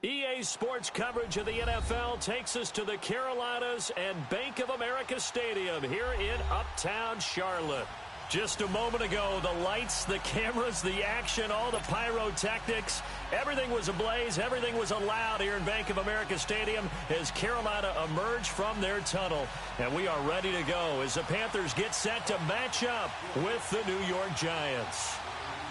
EA Sports coverage of the NFL takes us to the Carolinas and Bank of America Stadium here in Uptown Charlotte. Just a moment ago, the lights, the cameras, the action, all the pyrotechnics, everything was ablaze, everything was allowed here in Bank of America Stadium as Carolina emerged from their tunnel. And we are ready to go as the Panthers get set to match up with the New York Giants.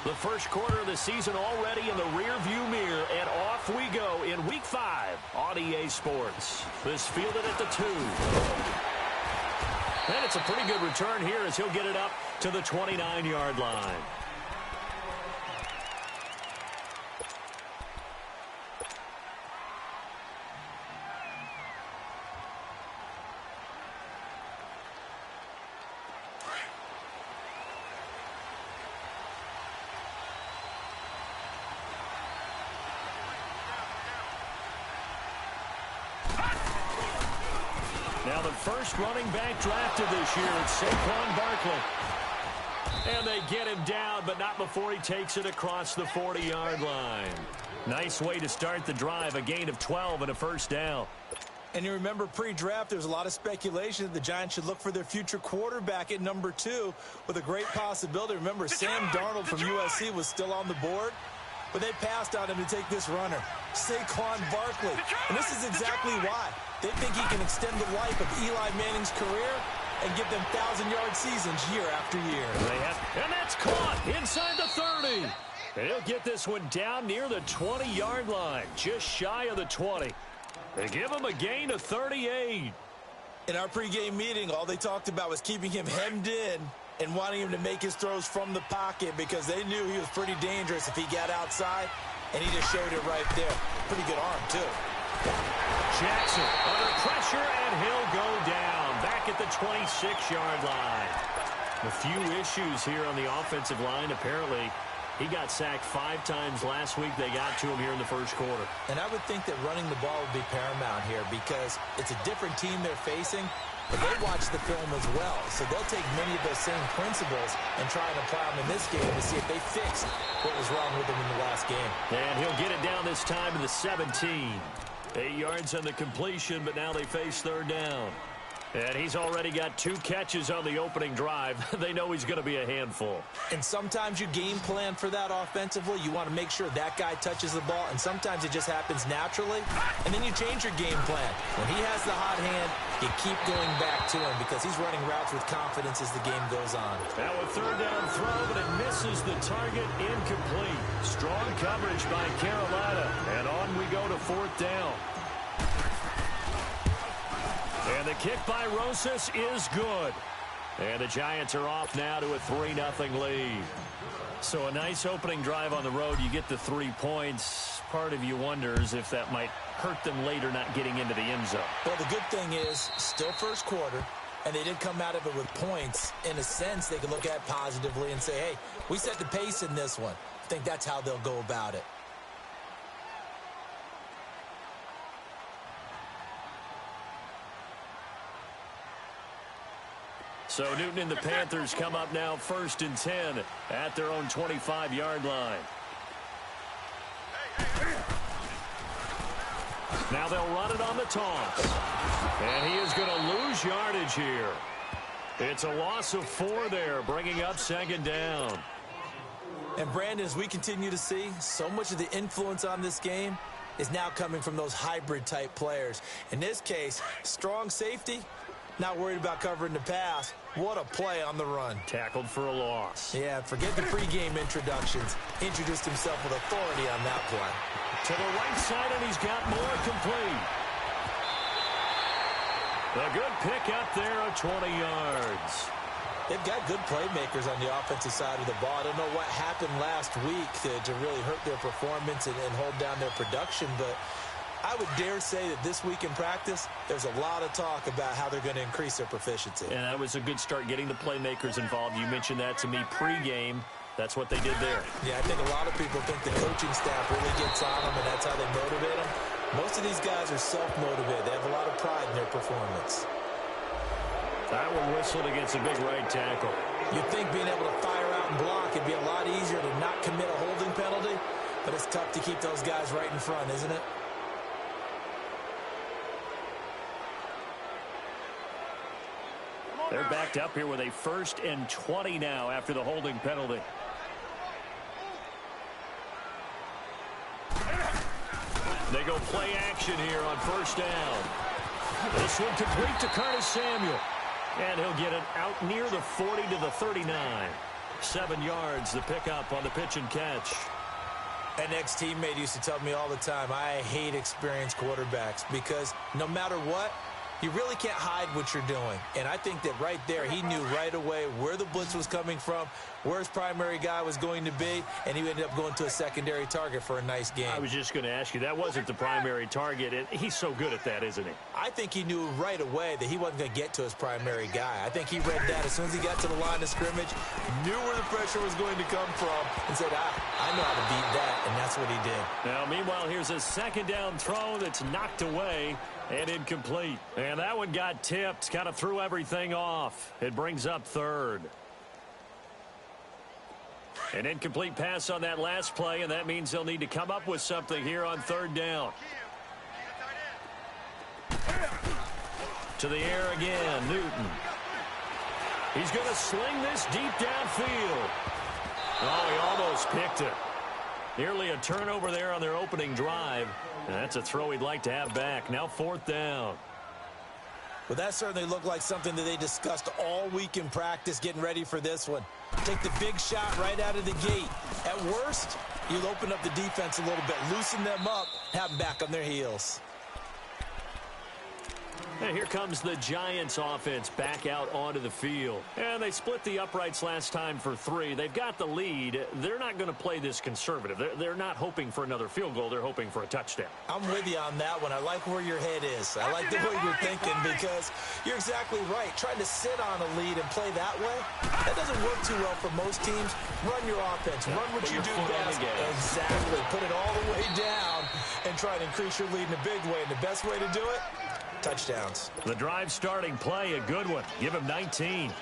The first quarter of the season already in the rearview mirror, and off we go in Week 5 on EA Sports. This fielded at the 2. And it's a pretty good return here as he'll get it up to the 29-yard line. Now the first running back drafted this year, it's Saquon Barkley. And they get him down, but not before he takes it across the 40-yard line. Nice way to start the drive, a gain of 12 and a first down. And you remember pre-draft, there was a lot of speculation that the Giants should look for their future quarterback at number 2 with a great possibility. Remember, Sam Darnold from USC was still on the board, but they passed on him to take this runner, Saquon Barkley. And this is exactly why. They think he can extend the life of Eli Manning's career and give them 1,000-yard seasons year after year. And that's caught inside the 30. They'll get this one down near the 20-yard line, just shy of the 20. They give him a gain of 38. In our pregame meeting, all they talked about was keeping him hemmed in and wanting him to make his throws from the pocket because they knew he was pretty dangerous if he got outside, and he just showed it right there. Pretty good arm, too. Jackson under pressure, and he'll go down back at the 26-yard line. A few issues here on the offensive line. Apparently, he got sacked 5 times last week. They got to him here in the first quarter. And I would think that running the ball would be paramount here because it's a different team they're facing, but they watch the film as well. So they'll take many of those same principles and try and apply them in this game to see if they fix what was wrong with them in the last game. And he'll get it down this time to the 17. 8 yards on the completion, but now they face third down. And he's already got 2 catches on the opening drive. They know he's going to be a handful. And sometimes you game plan for that offensively. You want to make sure that guy touches the ball, and sometimes it just happens naturally. And then you change your game plan. When he has the hot hand, you keep going back to him because he's running routes with confidence as the game goes on. Now a third down throw, but it misses the target, incomplete. Strong coverage by Carolina. And on we go to fourth down. And the kick by Rosas is good. And the Giants are off now to a 3-0 lead. So a nice opening drive on the road. You get the 3 points. Part of you wonders if that might hurt them later not getting into the end zone. Well, the good thing is, still first quarter, and they did come out of it with points. In a sense, they can look at it positively and say, hey, we set the pace in this one. I think that's how they'll go about it. So Newton and the Panthers come up now 1st and 10 at their own 25-yard line. Now they'll run it on the toss. And he is going to lose yardage here. It's a loss of 4 there, bringing up 2nd down. And Brandon, as we continue to see, so much of the influence on this game is now coming from those hybrid-type players. In this case, strong safety, not worried about covering the pass. What a play on the run. Tackled for a loss. Yeah, forget the pregame introductions. Introduced himself with authority on that play. To the right side, and he's got more complete. A good pick up there of 20 yards. They've got good playmakers on the offensive side of the ball. I don't know what happened last week to really hurt their performance and hold down their production, but I would dare say that this week in practice, there's a lot of talk about how they're going to increase their proficiency. And that was a good start getting the playmakers involved. You mentioned that to me pregame. That's what they did there. Yeah, I think a lot of people think the coaching staff really gets on them, and that's how they motivate them. Most of these guys are self-motivated. They have a lot of pride in their performance. That one whistled against a big right tackle. You'd think being able to fire out and block would be a lot easier to not commit a holding penalty, but it's tough to keep those guys right in front, isn't it? They're backed up here with a 1st and 20 now after the holding penalty. They go play action here on 1st down. This one complete to Curtis Samuel. And he'll get it out near the 40 to the 39. 7 yards the pickup on the pitch and catch. An ex-teammate used to tell me all the time, I hate experienced quarterbacks because no matter what, you really can't hide what you're doing. And I think that right there, he knew right away where the blitz was coming from, where his primary guy was going to be, and he ended up going to a secondary target for a nice game. I was just going to ask you, that wasn't the primary target. He's so good at that, isn't he? I think he knew right away that he wasn't going to get to his primary guy. I think he read that as soon as he got to the line of scrimmage, knew where the pressure was going to come from, and said, I know how to beat that, and that's what he did. Now, meanwhile, here's a 2nd down throw that's knocked away and incomplete. And that one got tipped, kind of threw everything off. It brings up 3rd. An incomplete pass on that last play, and that means they'll need to come up with something here on 3rd down. To the air again, Newton. He's going to sling this deep downfield. Oh, he almost picked it. Nearly a turnover there on their opening drive. And that's a throw he'd like to have back. Now 4th down. Well, that certainly looked like something that they discussed all week in practice getting ready for this one. Take the big shot right out of the gate. At worst, you'll open up the defense a little bit, loosen them up, have them back on their heels. And here comes the Giants offense back out onto the field. And they split the uprights last time for 3. They've got the lead. They're not going to play this conservative. They're not hoping for another field goal. They're hoping for a touchdown. I'm with you on that one. I like where your head is. I like the way you're thinking because you're exactly right. Trying to sit on a lead and play that way, that doesn't work too well for most teams. Run your offense. Run what you do best. Exactly. Put it all the way down and try to increase your lead in a big way. And the best way to do it, touchdowns. The drive starting play, a good one. Give him 19.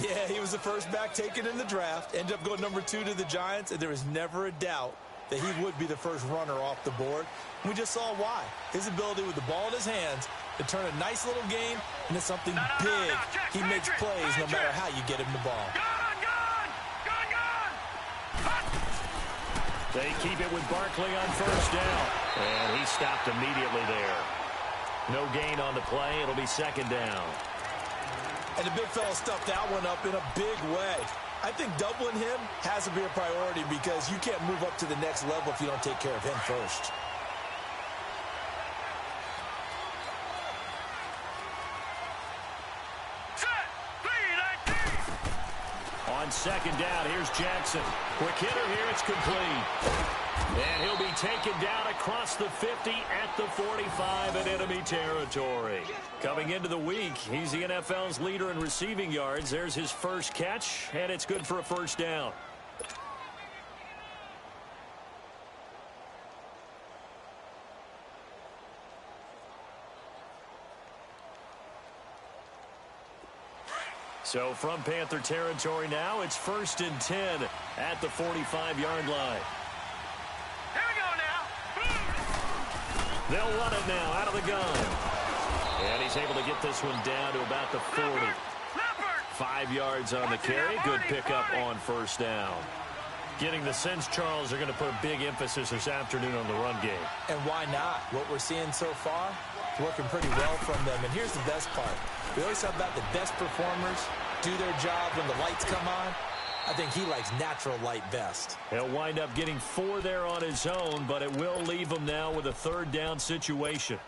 Yeah, he was the first back taken in the draft. Ended up going number 2 to the Giants, and there was never a doubt that he would be the first runner off the board. We just saw why. His ability with the ball in his hands to turn a nice little game into something big. He makes plays no matter how you get him the ball. They keep it with Barkley on 1st down. And he stopped immediately there. No gain on the play. It'll be 2nd down. And the big fella stuffed that one up in a big way. I think doubling him has to be a priority because you can't move up to the next level if you don't take care of him first. On 2nd down, here's Jackson. Quick hitter here, it's complete. And he'll be taken down across the 50 at the 45 in enemy territory. Coming into the week, he's the NFL's leader in receiving yards. There's his first catch, and it's good for a 1st down. So from Panther territory now, it's 1st and 10 at the 45-yard line. They'll run it now out of the gun. And he's able to get this one down to about the 40. 5 yards on the carry. Good pickup on 1st down. Getting the sense, Charles, they're going to put a big emphasis this afternoon on the run game. And why not? What we're seeing so far is working pretty well from them. And here's the best part. We always talk about the best performers do their job when the lights come on. I think he likes natural light best. He'll wind up getting 4 there on his own, but it will leave him now with a 3rd down situation.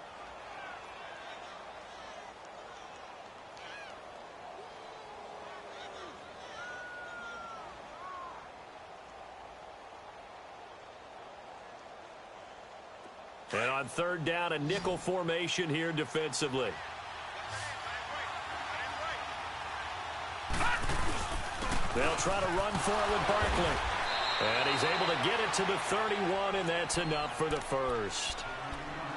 And on 3rd down, a nickel formation here defensively. They'll try to run for it with Barkley. And he's able to get it to the 31, and that's enough for the first.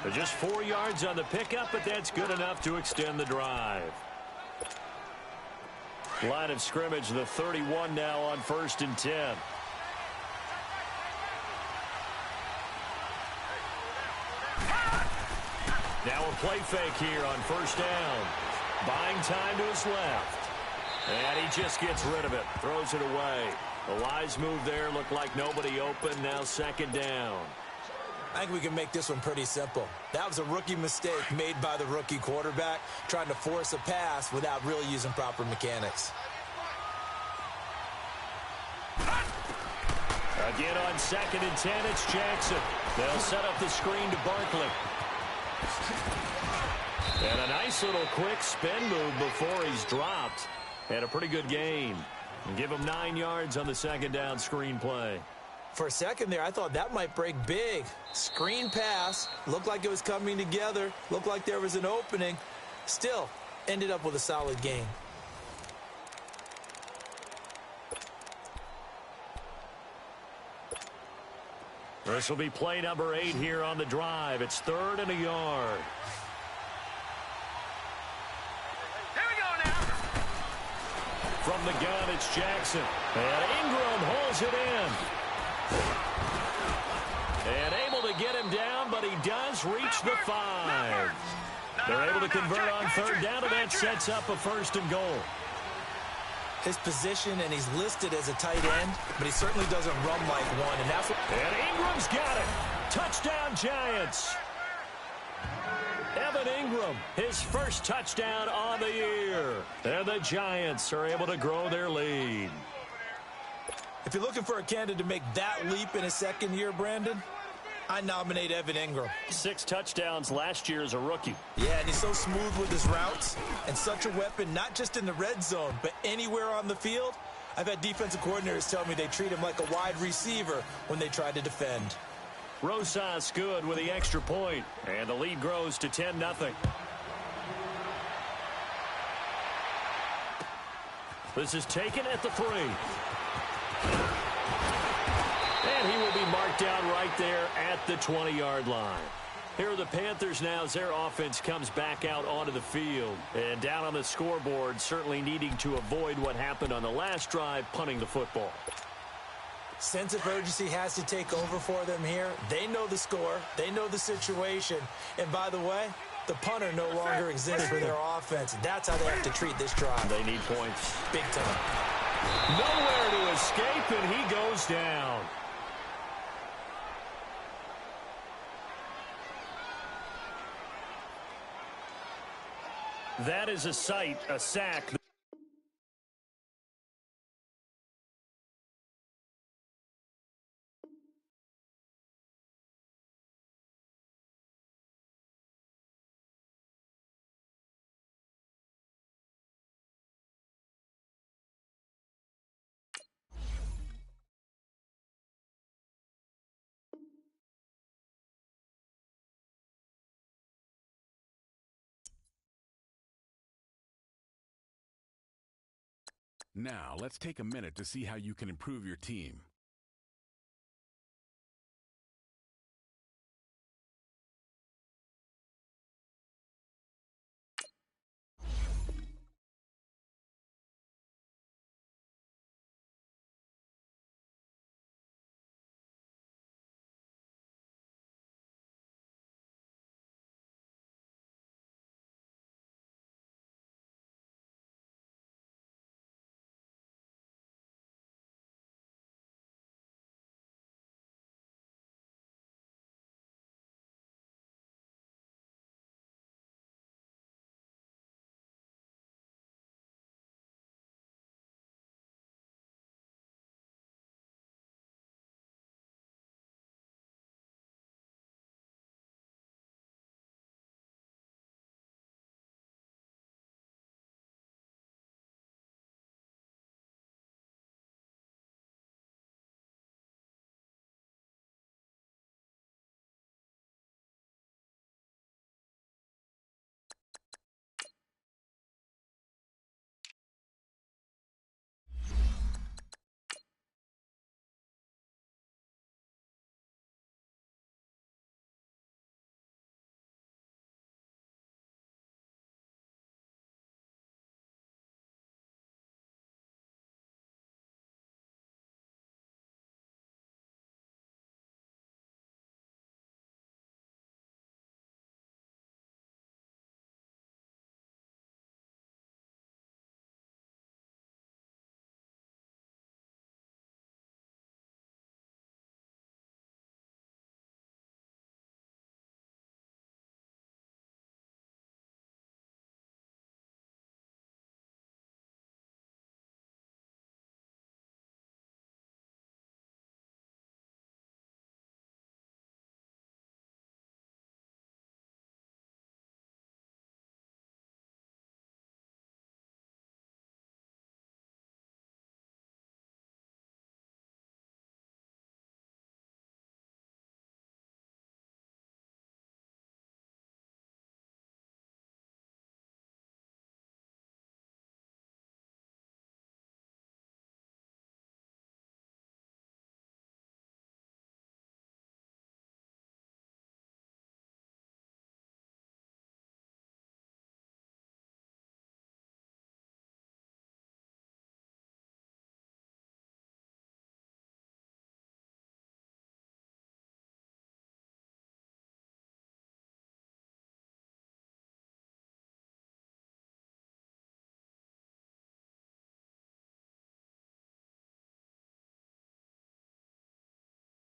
They're just 4 yards on the pickup, but that's good enough to extend the drive. Line of scrimmage, the 31 now on 1st and 10. Now a play fake here on 1st down. Buying time to his left. And he just gets rid of it, throws it away. A wise move there, looked like nobody open, now second down. I think we can make this one pretty simple. That was a rookie mistake made by the rookie quarterback, trying to force a pass without really using proper mechanics. Again on 2nd and 10, it's Jackson. They'll set up the screen to Barkley. And a nice little quick spin move before he's dropped. And a pretty good gain. And give him 9 yards on the second down screen play. For a second there, I thought that might break big. Screen pass, looked like it was coming together, looked like there was an opening. Still, ended up with a solid gain. This will be play number 8 here on the drive. It's 3rd and a yard. Here we go now. From the gun, it's Jackson. And Ingram holds it in. And able to get him down, but he does reach the 5. They're able to convert on 3rd down, and that sets up a 1st and goal. His position, and he's listed as a tight end, but he certainly doesn't run like one, and that's what... And Ingram's got it. Touchdown, Giants. Evan Ingram, his first touchdown on the year. And the Giants are able to grow their lead. If you're looking for a candidate to make that leap in his second year, Brandon, I nominate Evan Ingram. 6 touchdowns last year as a rookie. Yeah, and he's so smooth with his routes and such a weapon, not just in the red zone, but anywhere on the field. I've had defensive coordinators tell me they treat him like a wide receiver when they try to defend. Rosas good with the extra point, and the lead grows to 10-0. This is taken at the 3. And he will be marked down right there at the 20-yard line. Here are the Panthers now as their offense comes back out onto the field. And down on the scoreboard, certainly needing to avoid what happened on the last drive, punting the football. Sense of urgency has to take over for them here. They know the score. They know the situation. And by the way, the punter no longer exists for their offense. That's how they have to treat this drive. They need points. Big time. Nowhere to escape, and he goes down. That is a sight, a sack. Now, let's take a minute to see how you can improve your team.